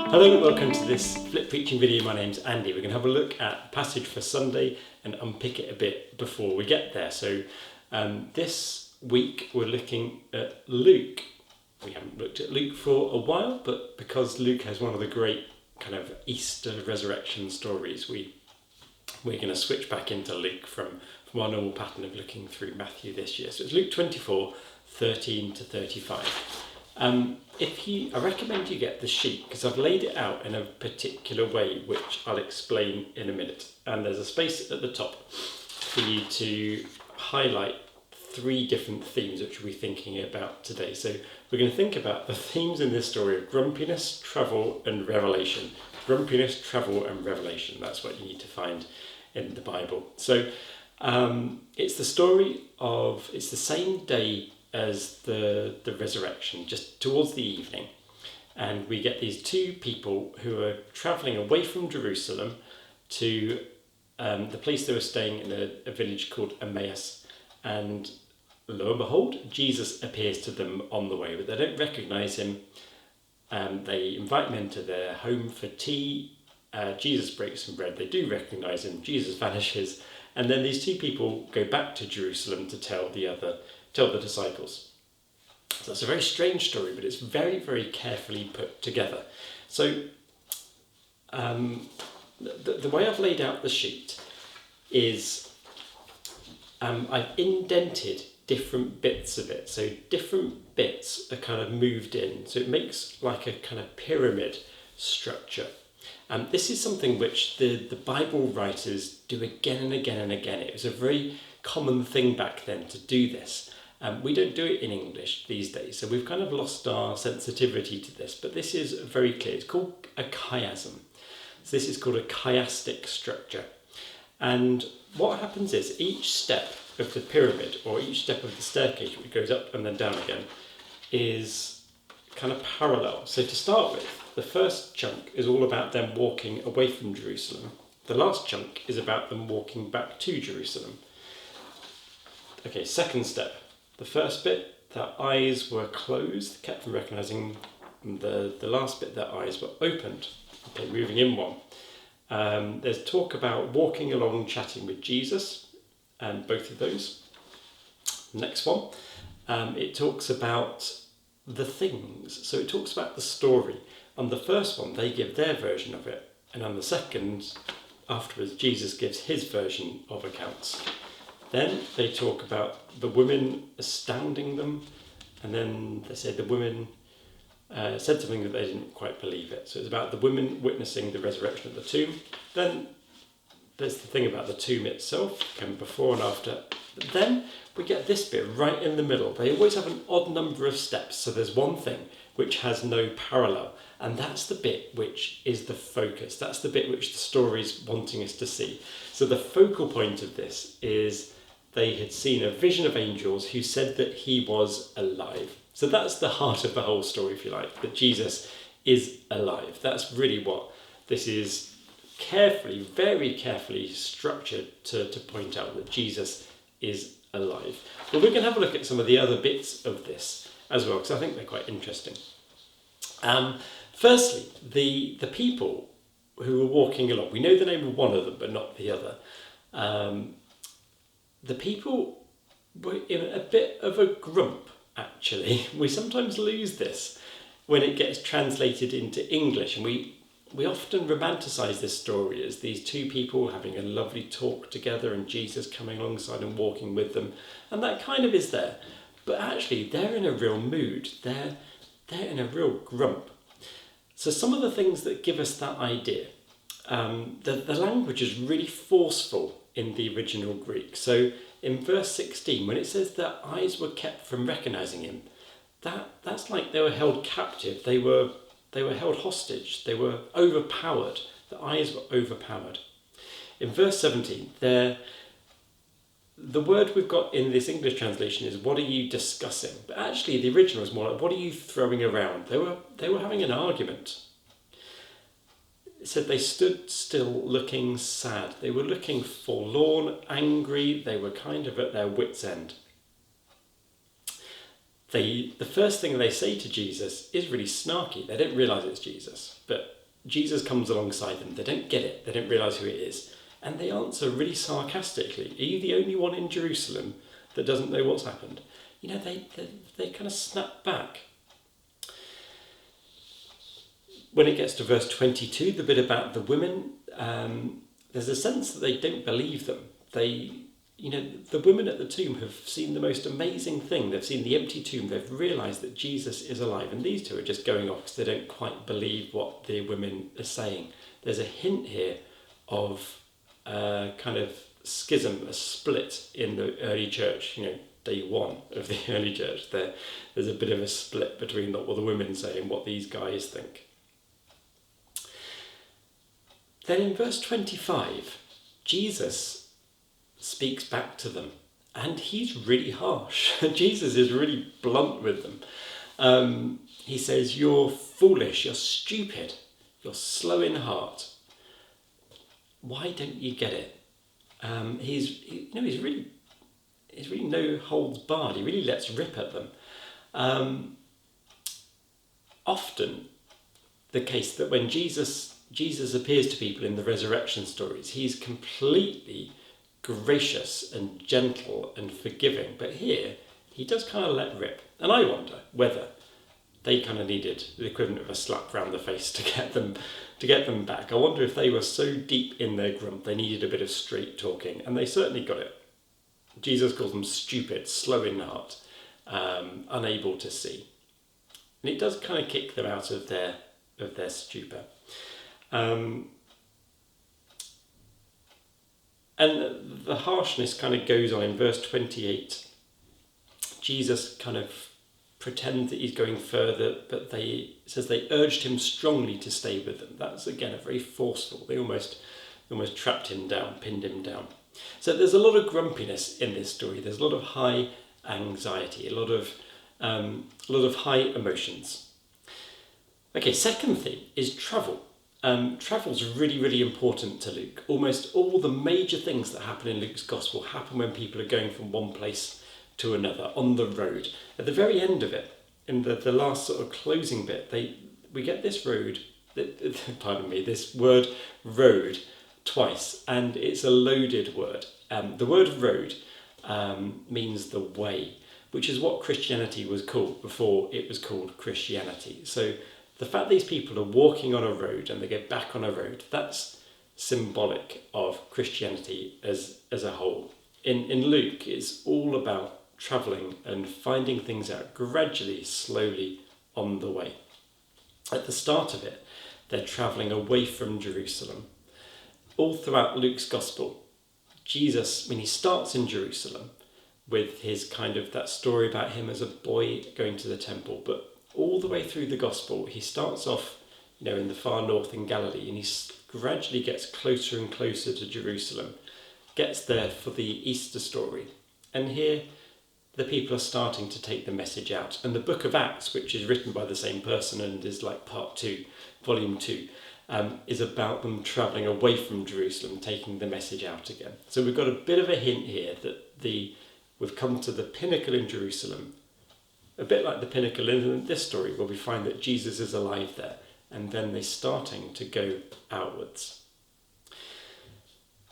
Hello and welcome to this flip preaching video. My name's Andy. We're going to have a look at the passage for Sunday and unpick it a bit before we get there. So this week we're looking at Luke. We haven't looked at Luke for a while, but because Luke has one of the great kind of Easter resurrection stories, we're going to switch back into Luke from our normal pattern of looking through Matthew this year. So it's Luke 24, 13 to 35. I recommend you get the sheet because I've laid it out in a particular way, which I'll explain in a minute. And there's a space at the top for you to highlight 3 different themes which we'll be thinking about today. So we're going to think about the themes in this story of grumpiness, travel, and revelation. Grumpiness, travel, and revelation. That's what you need to find in the Bible. So it's the story of, it's the same day as the resurrection, just towards the evening. And we get these 2 people who are travelling away from Jerusalem to the place they were staying in a village called Emmaus. And lo and behold, Jesus appears to them on the way, but they don't recognise him. They invite him into their home for tea. Jesus breaks some bread. They do recognise him. Jesus vanishes. And then these 2 people go back to Jerusalem to tell the disciples. So it's a very strange story, but it's very, very carefully put together. So the way I've laid out the sheet is I've indented different bits of it. So different bits are kind of moved in. So it makes like a kind of pyramid structure. This is something which the Bible writers do again and again and again. It was a very common thing back then to do this. We don't do it in English these days, so we've kind of lost our sensitivity to this, but this is very clear. It's called a chiasm. So this is called a chiastic structure. And what happens is each step of the pyramid, or each step of the staircase, which goes up and then down again, is kind of parallel. So to start with, the first chunk is all about them walking away from Jerusalem. The last chunk is about them walking back to Jerusalem. Okay, second step. The first bit, their eyes were closed, kept from recognising. The last bit, their eyes were opened. Okay, moving in one. There's talk about walking along, chatting with Jesus, and both of those. Next one, it talks about the things. So it talks about the story. On the first one, they give their version of it. And on the second, afterwards, Jesus gives his version of accounts. Then they talk about the women astounding them, and then they say the women said something that they didn't quite believe it. So it's about the women witnessing the resurrection of the tomb. Then there's the thing about the tomb itself, and before and after. But then we get this bit right in the middle. They always have an odd number of steps, so there's one thing which has no parallel, and that's the bit which is the focus. That's the bit which the story's wanting us to see. So the focal point of this is they had seen a vision of angels who said that he was alive. So that's the heart of the whole story, if you like, that Jesus is alive. That's really what this is carefully, very carefully structured to point out, that Jesus is alive. But we're going to have a look at some of the other bits of this as well, because I think they're quite interesting. Firstly, the people who were walking along, we know the name of one of them, but not the other. The people were in a bit of a grump, actually. We sometimes lose this when it gets translated into English, and we often romanticise this story as these 2 people having a lovely talk together and Jesus coming alongside and walking with them, and that kind of is there. But actually, they're in a real mood. They're in a real grump. So some of the things that give us that idea, the language is really forceful in the original Greek. So in verse 16, when it says their eyes were kept from recognising him, that's like they were held captive. They were held hostage. They were overpowered. The eyes were overpowered. In verse 17, the word we've got in this English translation is, what are you discussing? But actually the original is more like, what are you throwing around? They were having an argument. It said they stood still looking sad. They were looking forlorn, angry. They were kind of at their wits' end. The first thing they say to Jesus is really snarky. They don't realise it's Jesus, but Jesus comes alongside them. They don't get it. They don't realise who it is. And they answer really sarcastically, are you the only one in Jerusalem that doesn't know what's happened? You know, they kind of snap back. When it gets to verse 22, the bit about the women, there's a sense that they don't believe them. The women at the tomb have seen the most amazing thing. They've seen the empty tomb. They've realised that Jesus is alive. And these two are just going off because they don't quite believe what the women are saying. There's a hint here of a kind of schism, a split in the early church. Day one of the early church. There's a bit of a split between what the women say and what these guys think. Then in verse 25, Jesus speaks back to them, and he's really harsh. Jesus is really blunt with them. He says, you're foolish, you're stupid, you're slow in heart. Why don't you get it? He's really no holds barred. He really lets rip at them. Often the case that when Jesus appears to people in the resurrection stories, he's completely gracious and gentle and forgiving. But here, he does kind of let rip. And I wonder whether they kind of needed the equivalent of a slap round the face to get them back. I wonder if they were so deep in their grump, they needed a bit of straight talking, and they certainly got it. Jesus calls them stupid, slow in heart, unable to see. And it does kind of kick them out of their stupor. And the harshness kind of goes on in verse 28. Jesus kind of pretends that he's going further, but it says they urged him strongly to stay with them. That's again a very forceful. They almost trapped him down, pinned him down. So there's a lot of grumpiness in this story. There's a lot of high anxiety, a lot of high emotions. Okay, second thing is travel. Travel's really, really important to Luke. Almost all the major things that happen in Luke's gospel happen when people are going from one place to another on the road. At the very end of it, in the last sort of closing bit, we get this this word road twice, and it's a loaded word. The word road means the way, which is what Christianity was called before it was called Christianity. So the fact these people are walking on a road and they get back on a road, that's symbolic of Christianity as a whole. In Luke, it's all about travelling and finding things out gradually, slowly on the way. At the start of it, they're travelling away from Jerusalem. All throughout Luke's gospel, Jesus, when he starts in Jerusalem with his kind of that story about him as a boy going to the temple, but all the way through the gospel, he starts off, in the far north in Galilee, and he gradually gets closer and closer to Jerusalem, gets there for the Easter story. And here, the people are starting to take the message out. And the book of Acts, which is written by the same person and is like part 2, volume 2, is about them travelling away from Jerusalem, taking the message out again. So we've got a bit of a hint here that we've come to the pinnacle in Jerusalem, a bit like the pinnacle in this story, where we find that Jesus is alive there, and then they're starting to go outwards.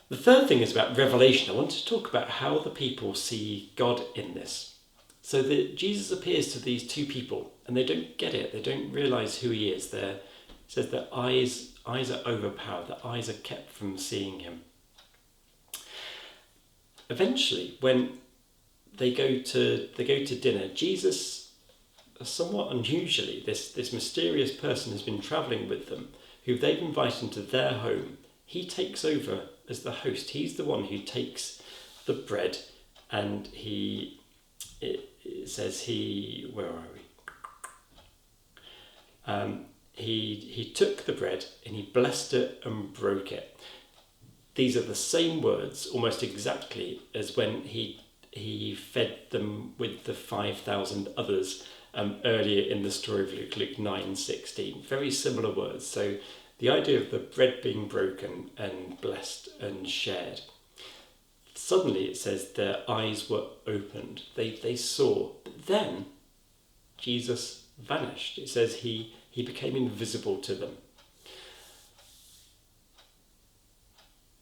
The third thing is about revelation. I want to talk about how the people see God in this. So that Jesus appears to these two people, and they don't get it. They don't realise who he is. It says their eyes are overpowered. Their eyes are kept from seeing him. Eventually, when they go to dinner, Jesus, somewhat unusually, this mysterious person has been travelling with them, who they've invited into their home. He takes over as the host. He's the one who takes the bread, and it says where are we? He took the bread and he blessed it and broke it. These are the same words, almost exactly, as when he fed them with the 5,000 others earlier in the story of Luke 9:16. Very similar words. So the idea of the bread being broken and blessed and shared. Suddenly it says their eyes were opened. They saw. But then Jesus vanished. It says he became invisible to them.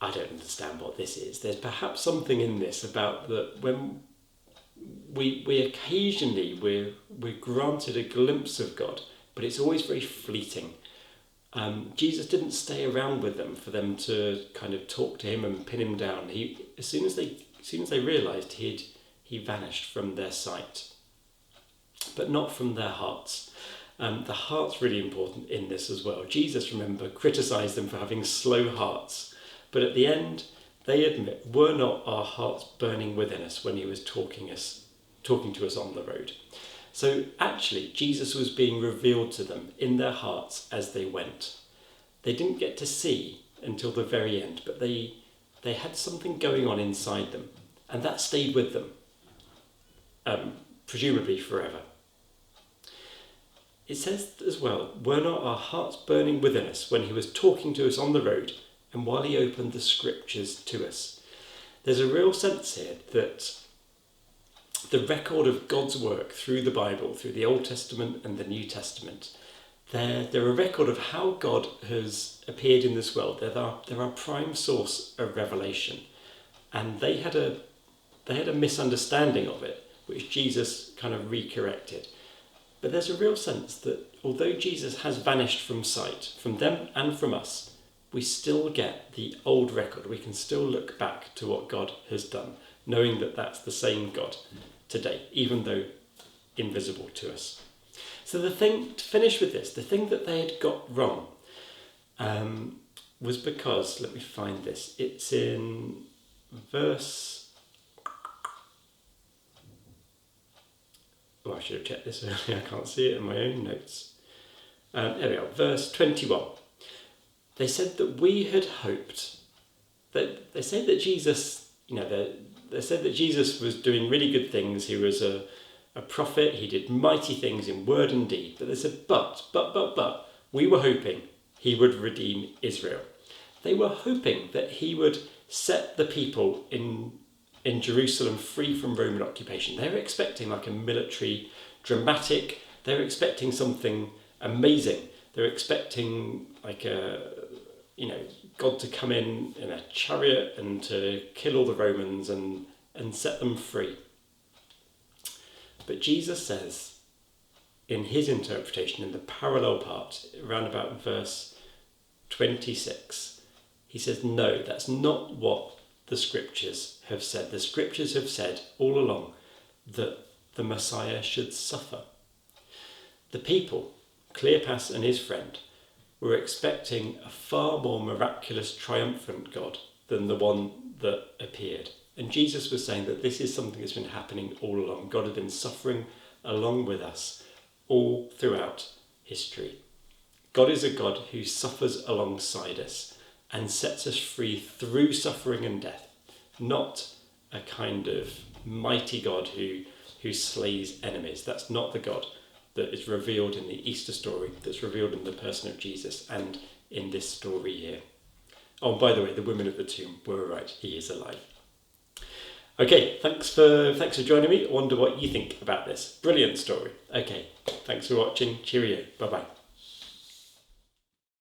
I don't understand what this is. There's perhaps something in this about that when we occasionally we're granted a glimpse of God, but it's always very fleeting. Jesus didn't stay around with them for them to kind of talk to him and pin him down. As soon as they realised he vanished from their sight, but not from their hearts. The heart's really important in this as well. Jesus, remember, criticised them for having slow hearts, but at the end they admit, were not our hearts burning within us when he was talking to us on the road? So actually, Jesus was being revealed to them in their hearts as they went. They didn't get to see until the very end, but they had something going on inside them, and that stayed with them, presumably forever. It says as well, were not our hearts burning within us when he was talking to us on the road and while he opened the scriptures to us? There's a real sense here that the record of God's work through the Bible, through the Old Testament and the New Testament, they're a record of how God has appeared in this world. They're our prime source of revelation. And they had a misunderstanding of it, which Jesus kind of recorrected. But there's a real sense that although Jesus has vanished from sight, from them and from us, we still get the old record. We can still look back to what God has done, knowing that that's the same God today, even though invisible to us. So the thing, to finish with this, the thing that they had got wrong was because, let me find this, it's in verse... Oh, I should have checked this earlier, I can't see it in my own notes. There we are, verse 21. They said that we had hoped, that they said that Jesus, they said that Jesus was doing really good things. He was a prophet, he did mighty things in word and deed. But they said, but, we were hoping he would redeem Israel. They were hoping that he would set the people in Jerusalem free from Roman occupation. They were expecting like a military dramatic, they were expecting something amazing. They were expecting like God to come in a chariot and to kill all the Romans and set them free. But Jesus says in his interpretation, in the parallel part, around about verse 26, he says, no, that's not what the scriptures have said. The scriptures have said all along that the Messiah should suffer. The people, Cleopas and his friend, were expecting a far more miraculous, triumphant God than the one that appeared. And Jesus was saying that this is something that's been happening all along. God had been suffering along with us all throughout history. God is a God who suffers alongside us and sets us free through suffering and death, not a kind of mighty God who slays enemies. That's not the God that is revealed in the Easter story, that's revealed in the person of Jesus and in this story here. Oh, by the way, the women of the tomb were right. He is alive. Okay, thanks for joining me. I wonder what you think about this. Brilliant story. Okay, thanks for watching. Cheerio. Bye-bye.